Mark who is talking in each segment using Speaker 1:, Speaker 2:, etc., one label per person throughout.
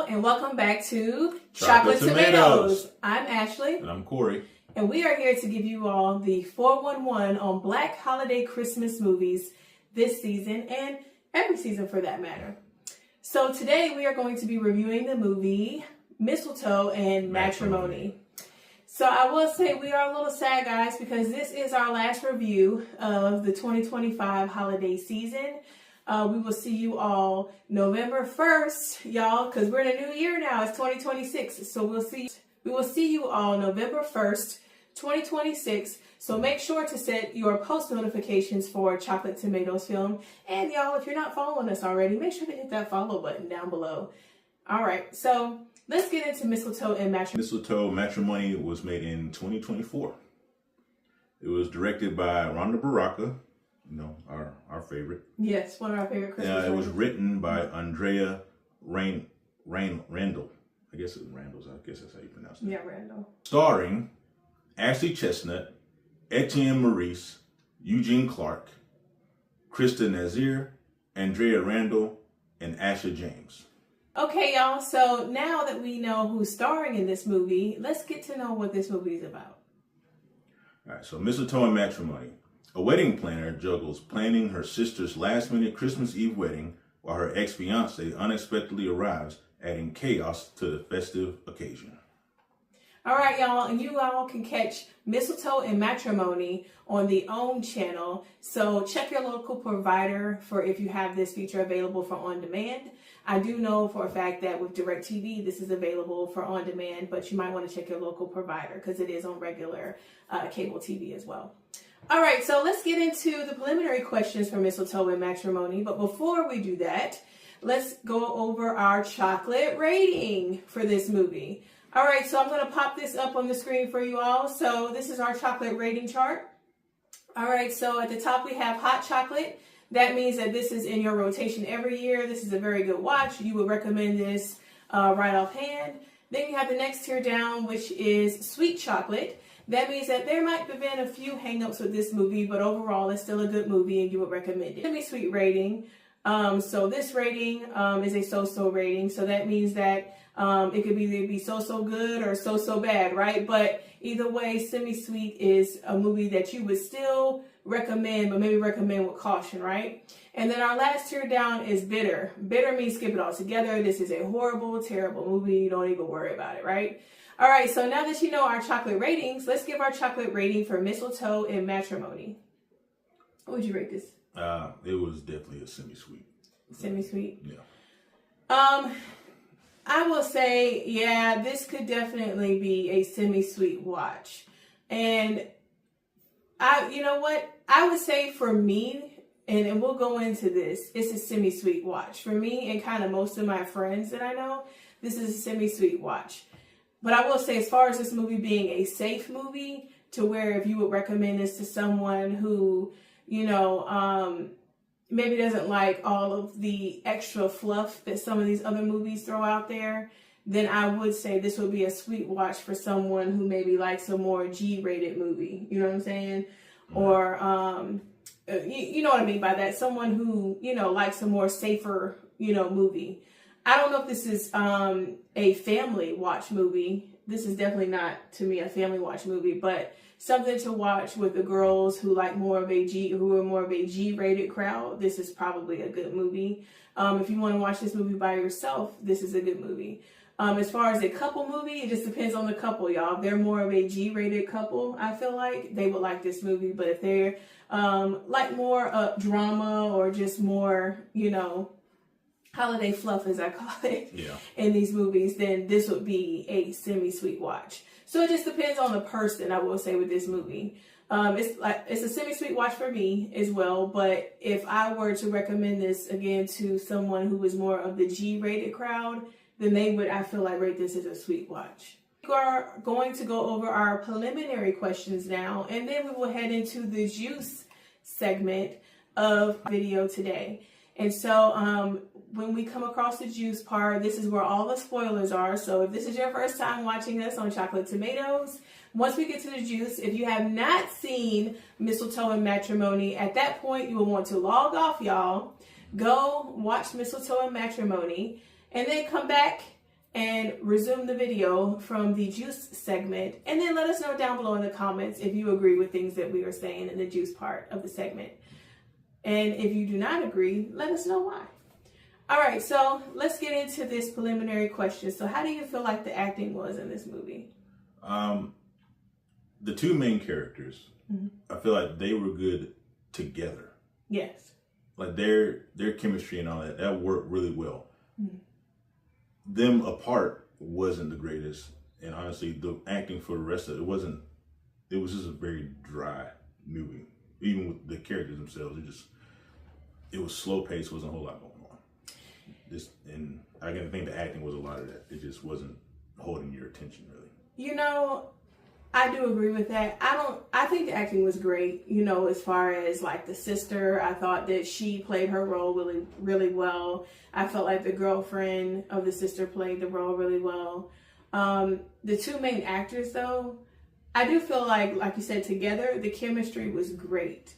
Speaker 1: and welcome back to
Speaker 2: Chocolate Tomatoes.
Speaker 1: I'm Ashley.
Speaker 2: And I'm Corey.
Speaker 1: And we are here to give you all the 411 on Black holiday Christmas movies this season and every season for that matter. So today we are going to be reviewing the movie Mistletoe and Matrimony. So I will say we are a little sad, guys, because this is our last review of the 2025 holiday season. We will see you all November 1st, y'all, because we're in a new year now. It's 2026. So we will see you all November 1st, 2026. So make sure to set your post notifications for Chocolate Tomatoes Film. And y'all, if you're not following us already, make sure to hit that follow button down below. All right, so let's get into Mistletoe and Matrimony.
Speaker 2: Mistletoe Matrimony was made in 2024. It was directed by Rhonda Baraka, you know, our favorite.
Speaker 1: Yes, one of our favorite Christmas
Speaker 2: It was written by Andrea Randall. I guess it's Randall's. I guess that's how you pronounce it.
Speaker 1: Yeah, Randall.
Speaker 2: Starring Ashley Chestnut, Etienne Maurice, Eugene Clark, Krista Nazir, Andrea Randall, and Asha James.
Speaker 1: Okay, y'all, so now that we know who's starring in this movie, let's get to know what this movie is about.
Speaker 2: All right, so Mistletoe and Matrimony. A wedding planner juggles planning her sister's last-minute Christmas Eve wedding while her ex-fiancé unexpectedly arrives, adding chaos to the festive occasion.
Speaker 1: All right, y'all, and you all can catch Mistletoe and Matrimony on the OWN channel. So check your local provider for if you have this feature available for on demand. I do know for a fact that with DirecTV, this is available for on demand, but you might want to check your local provider because it is on regular cable TV as well. All right, so let's get into the preliminary questions for Mistletoe and Matrimony. But before we do that, let's go over our chocolate rating for this movie. All right, so I'm going to pop this up on the screen for you all. So this is our chocolate rating chart. All right, so at the top we have hot chocolate. That means that this is in your rotation every year. This is a very good watch. You would recommend this right offhand. Then you have the next tier down, which is sweet chocolate. That means that there might have been a few hangups with this movie, but overall it's still a good movie and you would recommend it. Semi-sweet rating. So this rating is a so-so rating. So that means that it could either be so-so good or so-so bad, right? But either way, semi-sweet is a movie that you would still recommend, but maybe recommend with caution, right? And then our last tier down is bitter. Bitter means skip it all together. This is a horrible, terrible movie. You don't even worry about it, right? All right, so now that you know our chocolate ratings, let's give our chocolate rating for Mistletoe and Matrimony. What would you rate this?
Speaker 2: It was definitely a semi-sweet.
Speaker 1: Semi-sweet?
Speaker 2: Yeah.
Speaker 1: I will say, yeah, this could definitely be a semi-sweet watch. And you know what? I would say for me, and we'll go into this, it's a semi-sweet watch. For me and kind of most of my friends that I know, this is a semi-sweet watch. But I will say, as far as this movie being a safe movie, to where if you would recommend this to someone who, you know, maybe doesn't like all of the extra fluff that some of these other movies throw out there, then I would say this would be a sweet watch for someone who maybe likes a more G-rated movie. You know what I'm saying? Or, you know what I mean by that? Someone who, you know, likes a more safer, you know, movie. I don't know if this is a family watch movie. This is definitely not, to me, a family watch movie, but something to watch with the girls who like who are more of a G-rated crowd. This is probably a good movie. If you want to watch this movie by yourself, this is a good movie. As far as a couple movie, it just depends on the couple, y'all. If they're more of a G-rated couple, I feel like they would like this movie. But if they're like more drama or just more, you know, holiday fluff, as I call it, in these movies, then this would be a semi-sweet watch. So it just depends on the person, I will say, with this movie. It's a semi-sweet watch for me as well, but if I were to recommend this again to someone who is more of the G-rated crowd, then they would, I feel like, rate this as a sweet watch. We are going to go over our preliminary questions now, and then we will head into the juice segment of video today. And so when we come across the juice part, this is where all the spoilers are. So if this is your first time watching us on Chocolate Tomatoes, once we get to the juice, if you have not seen Mistletoe and Matrimony, at that point you will want to log off, y'all. Go watch Mistletoe and Matrimony, and then come back and resume the video from the juice segment. And then let us know down below in the comments if you agree with things that we were saying in the juice part of the segment. And if you do not agree, let us know why. All right, so let's get into this preliminary question. So how do you feel like the acting was in this movie?
Speaker 2: The two main characters, I feel like they were good together.
Speaker 1: Yes.
Speaker 2: Like their chemistry and all that worked really well. Them apart wasn't the greatest. And honestly, the acting for the rest of it was just a very dry movie. Even with the characters themselves, it was slow paced, wasn't a whole lot going on. And I can think the acting was a lot of that. It just wasn't holding your attention really.
Speaker 1: You know, I do agree with that. I think the acting was great, you know, as far as like the sister. I thought that she played her role really, really well. I felt like the girlfriend of the sister played the role really well. The two main actors though, I do feel like you said, together, the chemistry was great.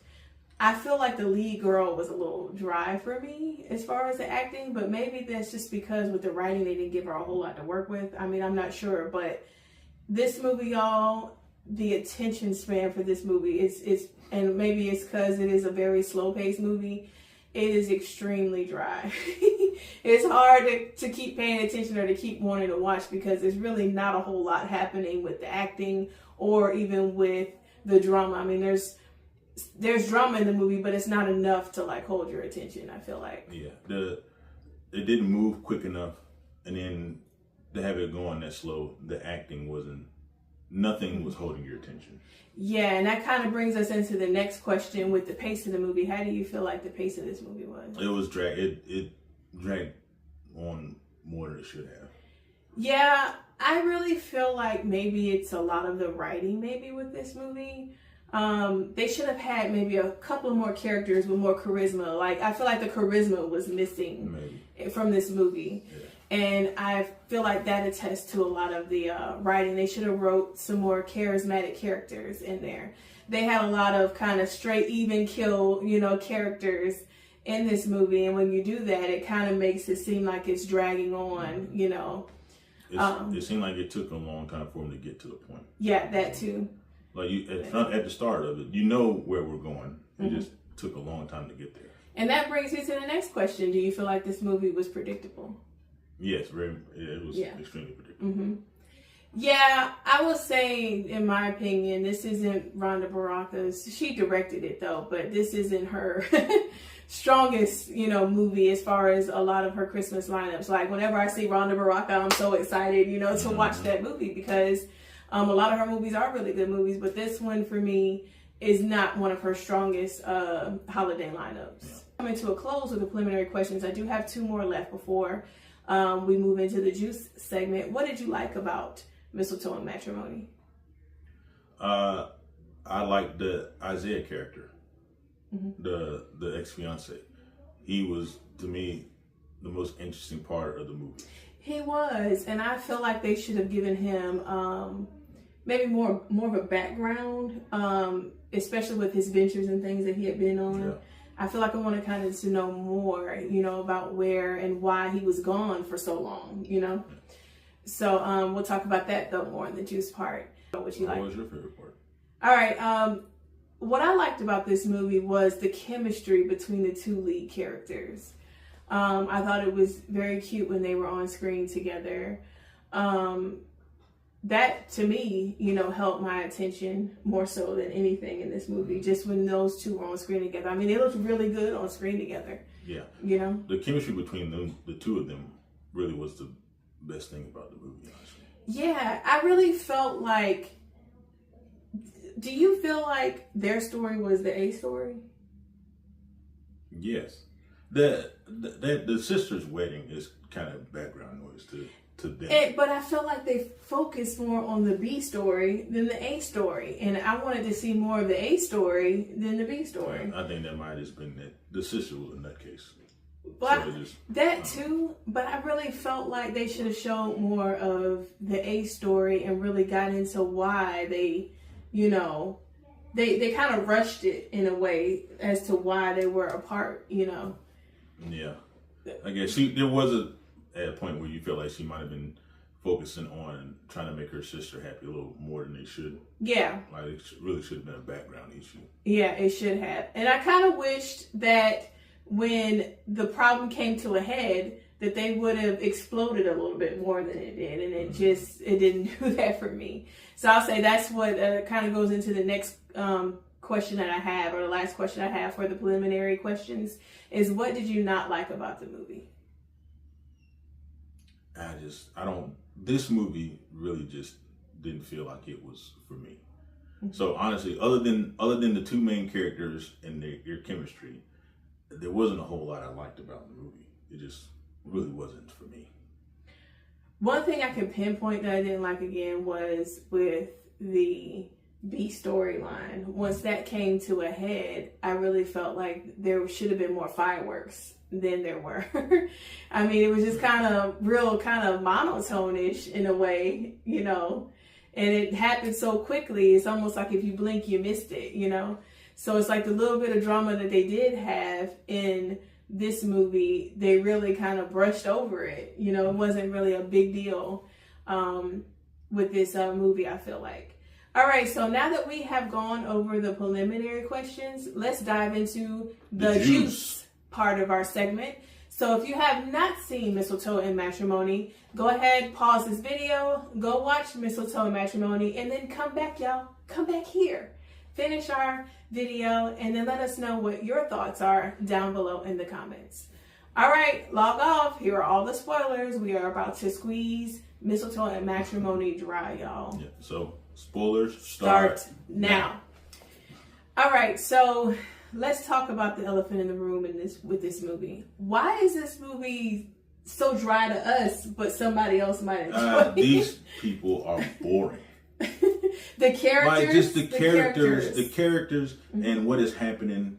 Speaker 1: I feel like the lead girl was a little dry for me as far as the acting, but maybe that's just because with the writing, they didn't give her a whole lot to work with. I mean, I'm not sure, but this movie, y'all, the attention span for this movie is and maybe it's because it is a very slow-paced movie, it is extremely dry. It's hard to keep paying attention or to keep wanting to watch because there's really not a whole lot happening with the acting or even with the drama. I mean, there's drama in the movie, but it's not enough to like hold your attention, I feel like.
Speaker 2: Yeah, it didn't move quick enough, and then to have it going that slow, the acting nothing was holding your attention. Yeah,
Speaker 1: and that kind of brings us into the next question with the pace of the movie. How do you feel like the pace of this movie was?
Speaker 2: It was it dragged on more than it should have.
Speaker 1: Yeah, I really feel like maybe it's a lot of the writing maybe with this movie. They should have had maybe a couple of more characters with more charisma. Like, I feel like the charisma was missing from this movie. Yeah. And I feel like that attests to a lot of the writing. They should have wrote some more charismatic characters in there. They had a lot of kind of straight, even kill, you know, characters in this movie. And when you do that, it kind of makes it seem like it's dragging on, you know.
Speaker 2: It seemed like it took a long time for them to get to the point.
Speaker 1: Yeah, that too.
Speaker 2: Like at the start of it, you know where we're going. It just took a long time to get there.
Speaker 1: And that brings me to the next question. Do you feel like this movie was predictable?
Speaker 2: Yes, it was extremely predictable.
Speaker 1: Yeah, I will say, in my opinion, this isn't Rhonda Baraka's. She directed it though, but this isn't her strongest, you know, movie as far as a lot of her Christmas lineups. Like whenever I see Rhonda Baraka, I'm so excited, you know, to watch that movie because a lot of her movies are really good movies, but this one for me is not one of her strongest holiday lineups. Yeah. Coming to a close with the preliminary questions, I do have two more left before we move into the juice segment. What did you like about Mistletoe and Matrimony?
Speaker 2: I like the Isaiah character, the ex-fiance. He was, to me, the most interesting part of the movie.
Speaker 1: He was, and I feel like they should have given him maybe more of a background, especially with his ventures and things that he had been on. Yeah. I feel like I want to kind of to know more, you know, about where and why he was gone for so long, you know. So we'll talk about that though more in the juice part. What was your
Speaker 2: favorite part?
Speaker 1: All right. What I liked about this movie was the chemistry between the two lead characters. I thought it was very cute when they were on screen together. That to me, you know, held my attention more so than anything in this movie. Just when those two were on screen together. I mean, they looked really good on screen together. Yeah. You know?
Speaker 2: The chemistry between them, the two of them, really was the best thing about the movie, honestly.
Speaker 1: Yeah, I really felt like, do you feel like their story was the A story?
Speaker 2: Yes. The sister's wedding is kind of background noise to them.
Speaker 1: But I felt like they focused more on the B story than the A story. And I wanted to see more of the A story than the B story.
Speaker 2: I think that might have been that the sister was in that case.
Speaker 1: But that too, but I really felt like they should have showed more of the A story and really got into why they, you know, they kind of rushed it in a way as to why they were apart, you know.
Speaker 2: Yeah. I guess there was at a point where you feel like she might have been focusing on trying to make her sister happy a little more than they should.
Speaker 1: Yeah.
Speaker 2: Like, it really should have been a background issue.
Speaker 1: Yeah, it should have. And I kind of wished that when the problem came to a head, that they would have exploded a little bit more than it did. And it it didn't do that for me. So I'll say that's what kind of goes into the next question that I have, or the last question I have for the preliminary questions, is what did you not like about the movie?
Speaker 2: This movie really just didn't feel like it was for me. So honestly, other than the two main characters and their chemistry, there wasn't a whole lot I liked about the movie. It just really wasn't for me.
Speaker 1: One thing I can pinpoint that I didn't like again was with the B storyline. Once that came to a head, I really felt like there should have been more fireworks than there were. I mean, it was just kind of monotone-ish in a way, you know, and it happened so quickly. It's almost like if you blink, you missed it, you know? So it's like the little bit of drama that they did have in this movie, they really kind of brushed over it. You know, it wasn't really a big deal with this movie, I feel like. All right, so now that we have gone over the preliminary questions, let's dive into the juice part of our segment. So if you have not seen Mistletoe and Matrimony, go ahead, pause this video, go watch Mistletoe and Matrimony, and then come back, y'all. Come back here. Finish our video, and then let us know what your thoughts are down below in the comments. All right, log off. Here are all the spoilers. We are about to squeeze Mistletoe and Matrimony dry, y'all.
Speaker 2: Yeah, so spoilers start
Speaker 1: now. All right, so let's talk about the elephant in the room with this movie. Why is this movie so dry to us, but somebody else might enjoy it?
Speaker 2: These people are boring.
Speaker 1: The characters,
Speaker 2: like just the characters, and what is happening.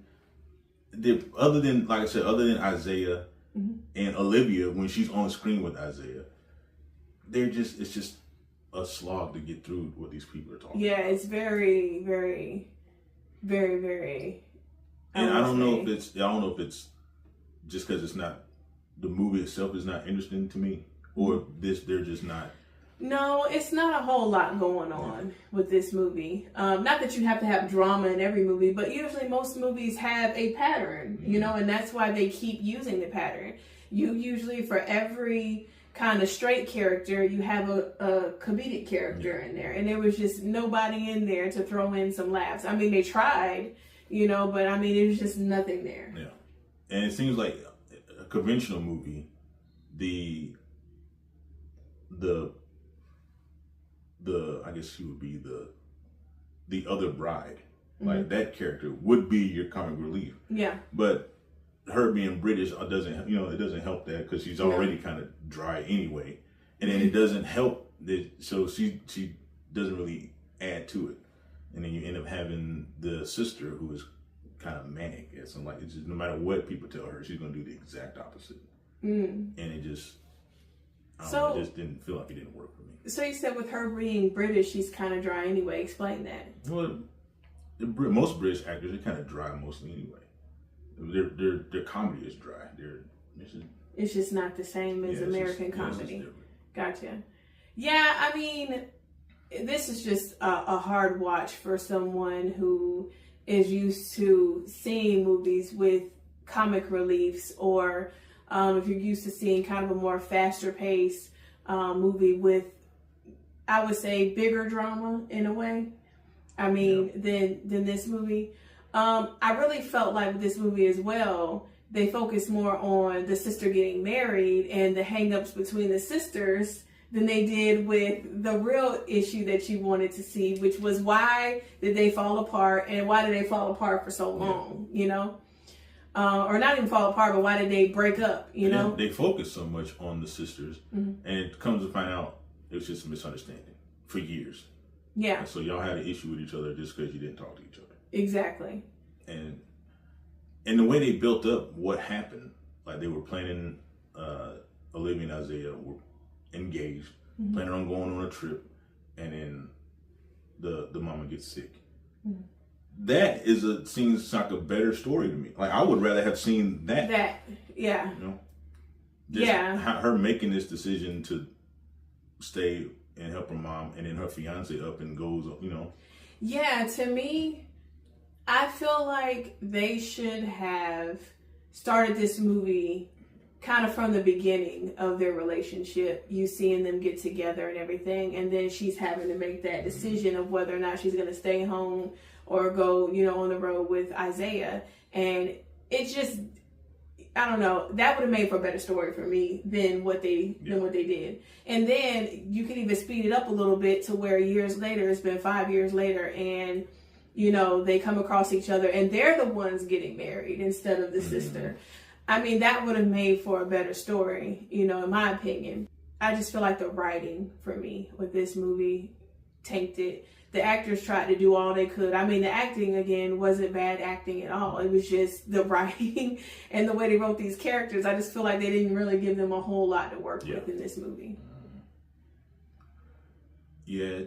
Speaker 2: Other than Isaiah and Olivia, when she's on screen with Isaiah, it's just a slog to get through what these people are talking.
Speaker 1: Yeah, it's very, very, very, very.
Speaker 2: And I don't know if it's just because the movie itself is not interesting to me, or they're just not.
Speaker 1: No, it's not a whole lot going on with this movie. Not that you have to have drama in every movie, but usually most movies have a pattern, you know, and that's why they keep using the pattern. You usually, for every kind of straight character, you have a comedic character in there. And there was just nobody in there to throw in some laughs. I mean, they tried, you know, but I mean, there was just nothing there.
Speaker 2: Yeah. And it seems like a conventional movie, the I guess she would be the other bride. Like that character would be your comic relief.
Speaker 1: Yeah.
Speaker 2: But her being British it doesn't help that, because she's already kind of dry anyway. And then it doesn't help that, so she doesn't really add to it. And then you end up having the sister who is kind of manic. It's just, no matter what people tell her, she's going to do the exact opposite. And it just, it just didn't feel like it didn't work for me.
Speaker 1: So you said with her being British, she's kind of dry anyway. Explain that.
Speaker 2: Well, most British actors are kind of dry mostly anyway. Their comedy is dry.
Speaker 1: It's just not the same as American comedy. Gotcha. Yeah, I mean, this is just a hard watch for someone who is used to seeing movies with comic reliefs, or if you're used to seeing kind of a more faster paced movie with, I would say, bigger drama in a way. I mean, than this movie. I really felt like with this movie as well, they focused more on the sister getting married and the hang-ups between the sisters than they did with the real issue that you wanted to see, which was why did they fall apart, and why did they fall apart for so long, you know? Or not even fall apart, but why did they break up, you know?
Speaker 2: They focus so much on the sisters, and it comes to find out it was just a misunderstanding for years.
Speaker 1: Yeah.
Speaker 2: And so y'all had an issue with each other just because you didn't talk to each other.
Speaker 1: Exactly.
Speaker 2: And the way they built up what happened, like they were planning, Olivia and Isaiah were engaged, planning on going on a trip, and then the mama gets sick. That seems like a better story to me. Like, I would rather have seen that.
Speaker 1: Yeah.
Speaker 2: You know? Her making this decision to stay and help her mom, and then her fiance up and goes,
Speaker 1: Yeah, to me, I feel like they should have started this movie kind of from the beginning of their relationship, you seeing them get together and everything, and then she's having to make that decision of whether or not she's going to stay home or go, on the road with Isaiah. And it just, I don't know, that would have made for a better story for me than what they did. And then you can even speed it up a little bit to where years later, it's been 5 years later, and they come across each other and they're the ones getting married instead of the sister. I mean, that would have made for a better story, in my opinion. I just feel like the writing for me with this movie tanked it. The actors tried to do all they could. I mean, the acting, again, wasn't bad acting at all. It was just the writing and the way they wrote these characters. I just feel like they didn't really give them a whole lot to work with in this movie.
Speaker 2: Yeah,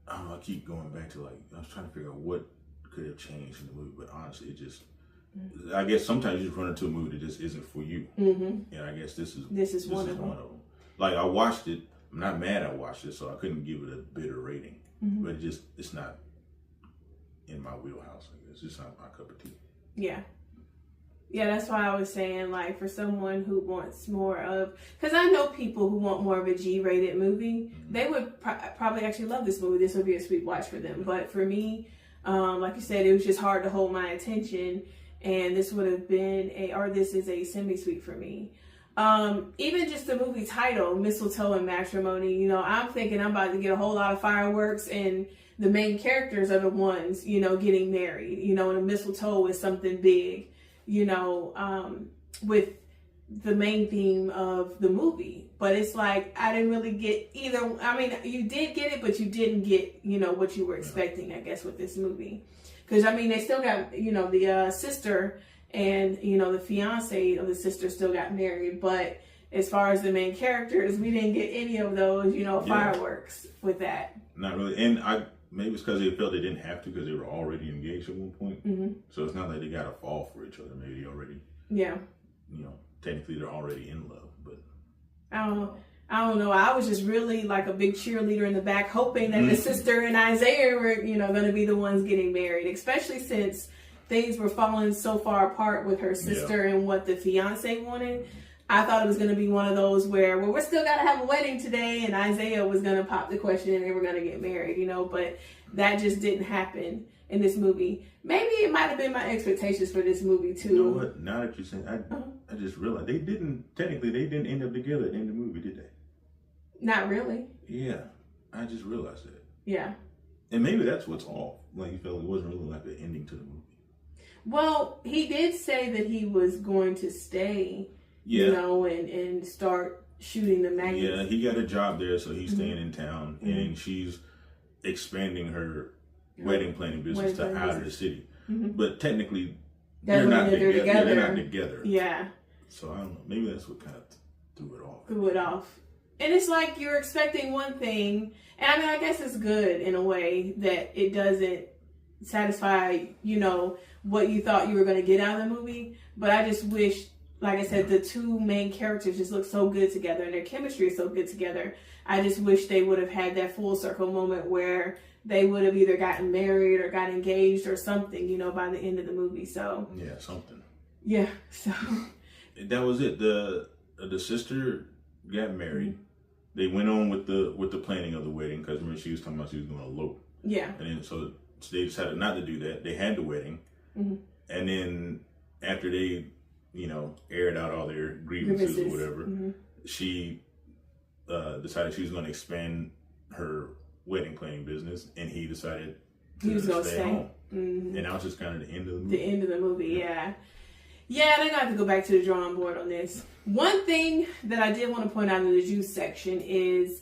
Speaker 2: I don't know, I keep going back to, I was trying to figure out what could have changed in the movie, but honestly, it just... I guess sometimes you just run into a movie that just isn't for you. And I guess this is one of them. Like, I watched it. I'm not mad I watched it, so I couldn't give it a bitter rating. But it's not in my wheelhouse. I guess it's not my cup of tea.
Speaker 1: Yeah, that's why I was saying, like, for someone who wants more of, because I know people who want more of a G-rated movie, they would probably actually love this movie. This would be a sweet watch for them. But for me, like you said, it was just hard to hold my attention. And this would have been this is a semi-sweet for me. Even just the movie title, Mistletoe and Matrimony, I'm thinking I'm about to get a whole lot of fireworks and the main characters are the ones, getting married, and a mistletoe is something big, with the main theme of the movie. But it's like, I didn't really get either. I mean, you did get it, but you didn't get, what you were expecting, I guess, with this movie. Because, I mean, they still got, the sister and, the fiance of the sister still got married. But as far as the main characters, we didn't get any of those, fireworks with that.
Speaker 2: Not really. And maybe it's because they felt they didn't have to because they were already engaged at one point. So it's not like they got to fall for each other. Maybe they already, technically they're already in love. But
Speaker 1: I don't know. I was just really like a big cheerleader in the back, hoping that the sister and Isaiah were, going to be the ones getting married, especially since things were falling so far apart with her sister and what the fiance wanted. I thought it was going to be one of those where, we're still got to have a wedding today, and Isaiah was going to pop the question and they were going to get married, but that just didn't happen in this movie. Maybe it might have been my expectations for this movie too.
Speaker 2: You know what? Now that you're saying, I just realized they didn't end up together in the movie, did they?
Speaker 1: Not really.
Speaker 2: Yeah, I just realized that.
Speaker 1: Yeah.
Speaker 2: And maybe that's what's off. Like, you felt it wasn't really like an ending to the movie.
Speaker 1: Well, he did say that he was going to stay, and start shooting the magazine.
Speaker 2: Yeah, he got a job there, so he's staying in town, and she's expanding her wedding planning business out of the city. But technically, they're not together. Yeah, they're not together.
Speaker 1: Yeah.
Speaker 2: So I don't know. Maybe that's what kind of threw
Speaker 1: it off. And it's like you're expecting one thing, and I mean, I guess it's good in a way that it doesn't satisfy, what you thought you were going to get out of the movie. But I just wish, like I said, the two main characters just look so good together, and their chemistry is so good together. I just wish they would have had that full circle moment where they would have either gotten married or got engaged or something, by the end of the movie. So
Speaker 2: yeah, something.
Speaker 1: Yeah. So
Speaker 2: that was it. The sister got married. They went on with the planning of the wedding because remember she was talking about she was going to elope.
Speaker 1: Yeah.
Speaker 2: And then so they decided not to do that. They had the wedding, and then after they, aired out all their grievances or whatever, she decided she was going to expand her wedding planning business, and he decided
Speaker 1: he was going to stay
Speaker 2: home. And that was just kind of the end of the movie.
Speaker 1: The end of the movie, yeah. Yeah, they're going to have to go back to the drawing board on this. One thing that I did want to point out in the juice section is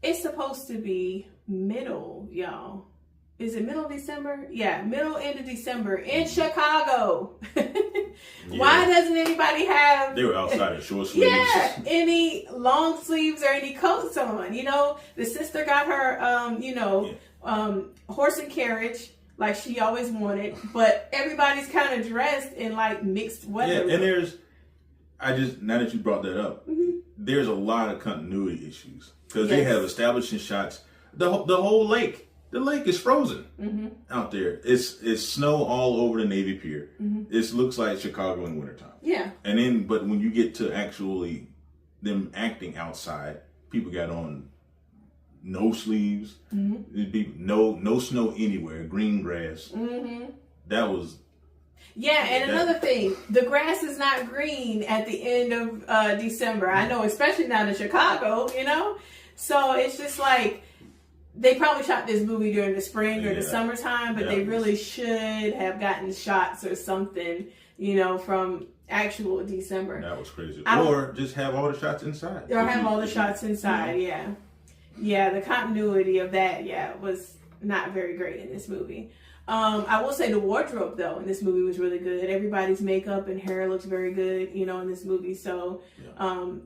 Speaker 1: it's supposed to be middle, y'all. Is it middle of December? Yeah, end of December in Chicago. Why doesn't anybody have...
Speaker 2: They were outside in short sleeves.
Speaker 1: Yeah, any long sleeves or any coats on. The sister got her, horse and carriage like she always wanted, but everybody's kind of dressed in like mixed weather.
Speaker 2: Yeah, and now that you brought that up, there's a lot of continuity issues because they have establishing shots. The whole lake. The lake is frozen out there. It's snow all over the Navy Pier. It looks like Chicago in wintertime.
Speaker 1: Yeah.
Speaker 2: And then, but when you get to actually them acting outside, people got on no sleeves. It'd be no snow anywhere. Green grass. That was.
Speaker 1: Yeah, and another thing, the grass is not green at the end of December. I know, especially not in Chicago, you know? So it's just like, they probably shot this movie during the spring or the summertime, but they really should have gotten shots or something, you know, from actual December.
Speaker 2: That was crazy. Or just have all the shots inside.
Speaker 1: Or have all the shots inside, yeah. Yeah, the continuity of that, was not very great in this movie. I will say the wardrobe, though, in this movie was really good. Everybody's makeup and hair looks very good, you know, in this movie. So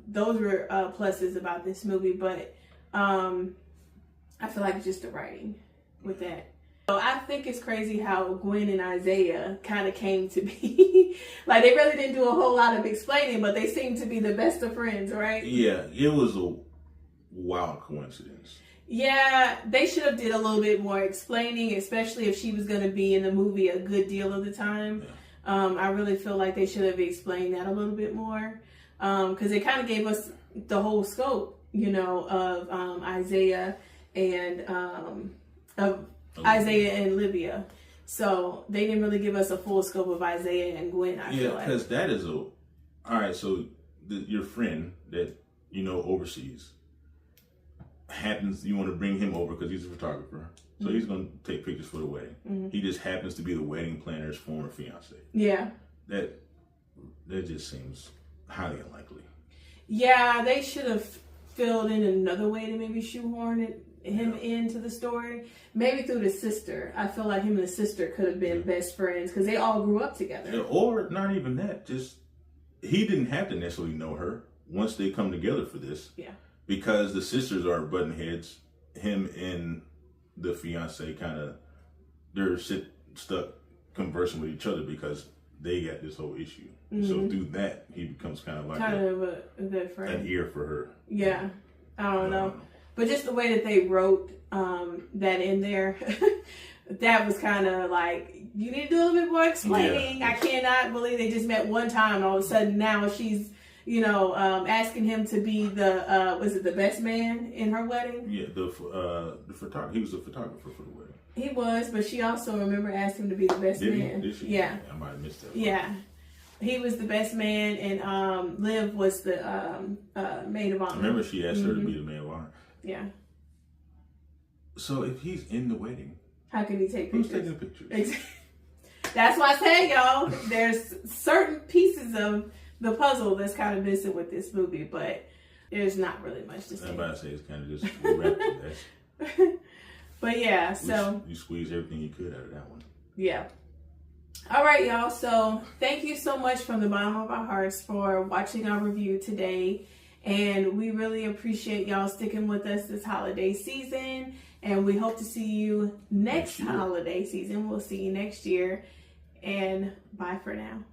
Speaker 1: those were pluses about this movie. But I feel like it's just the writing with that. So I think it's crazy how Gwen and Isaiah kind of came to be. Like, they really didn't do a whole lot of explaining, but they seem to be the best of friends, right? Yeah,
Speaker 2: it was a wild coincidence.
Speaker 1: Yeah, they should have did a little bit more explaining, especially if she was going to be in the movie a good deal of the time. I really feel like they should have explained that a little bit more, because it kind of gave us the whole scope, you know, of Isaiah and Isaiah and Livia. So they didn't really give us a full scope of Isaiah and Gwen, I feel like.
Speaker 2: Yeah, because that is all right, so your friend that, you know, overseas, you want to bring him over because he's a photographer. So he's going to take pictures for the wedding. He just happens to be the wedding planner's former fiance. Yeah. That just seems highly unlikely.
Speaker 1: Yeah, they should have filled in another way to maybe shoehorn him into the story. Maybe through the sister. I feel like him and the sister could have been best friends because they all grew up together.
Speaker 2: Yeah, or not even that. Just, he didn't have to necessarily know her once they come together for this. Yeah. Because the sisters are button heads. Him and the fiance they're stuck conversing with each other because they got this whole issue. So through that, he becomes kind of like
Speaker 1: a good friend.
Speaker 2: An ear for her.
Speaker 1: Yeah. I don't know. But just the way that they wrote that in there, that was kind of like, you need to do a little bit more explaining. I cannot believe they just met one time and all of a sudden now she's, you know, asking him to be the, was it the best man in her wedding?
Speaker 2: Yeah, the photographer. He was a photographer for the wedding.
Speaker 1: He was, but she also, remember, asked him to be the best man.
Speaker 2: Did she?
Speaker 1: Yeah.
Speaker 2: I might have missed that.
Speaker 1: Yeah. He was the best man, and Liv was the maid of honor.
Speaker 2: I remember she asked her to be the maid of honor.
Speaker 1: Yeah.
Speaker 2: So if he's in the wedding,
Speaker 1: how can he take pictures?
Speaker 2: Who's taking the pictures?
Speaker 1: That's why I say, y'all, there's certain pieces of the puzzle that's kind of missing with this movie, but there's not really much to say.
Speaker 2: I'm about to say it's kind of just wrapped.
Speaker 1: But yeah, so
Speaker 2: you squeeze everything you could out of that one.
Speaker 1: Yeah. All right, y'all. So thank you so much from the bottom of our hearts for watching our review today. And we really appreciate y'all sticking with us this holiday season. And we hope to see you next holiday season. We'll see you next year. And bye for now.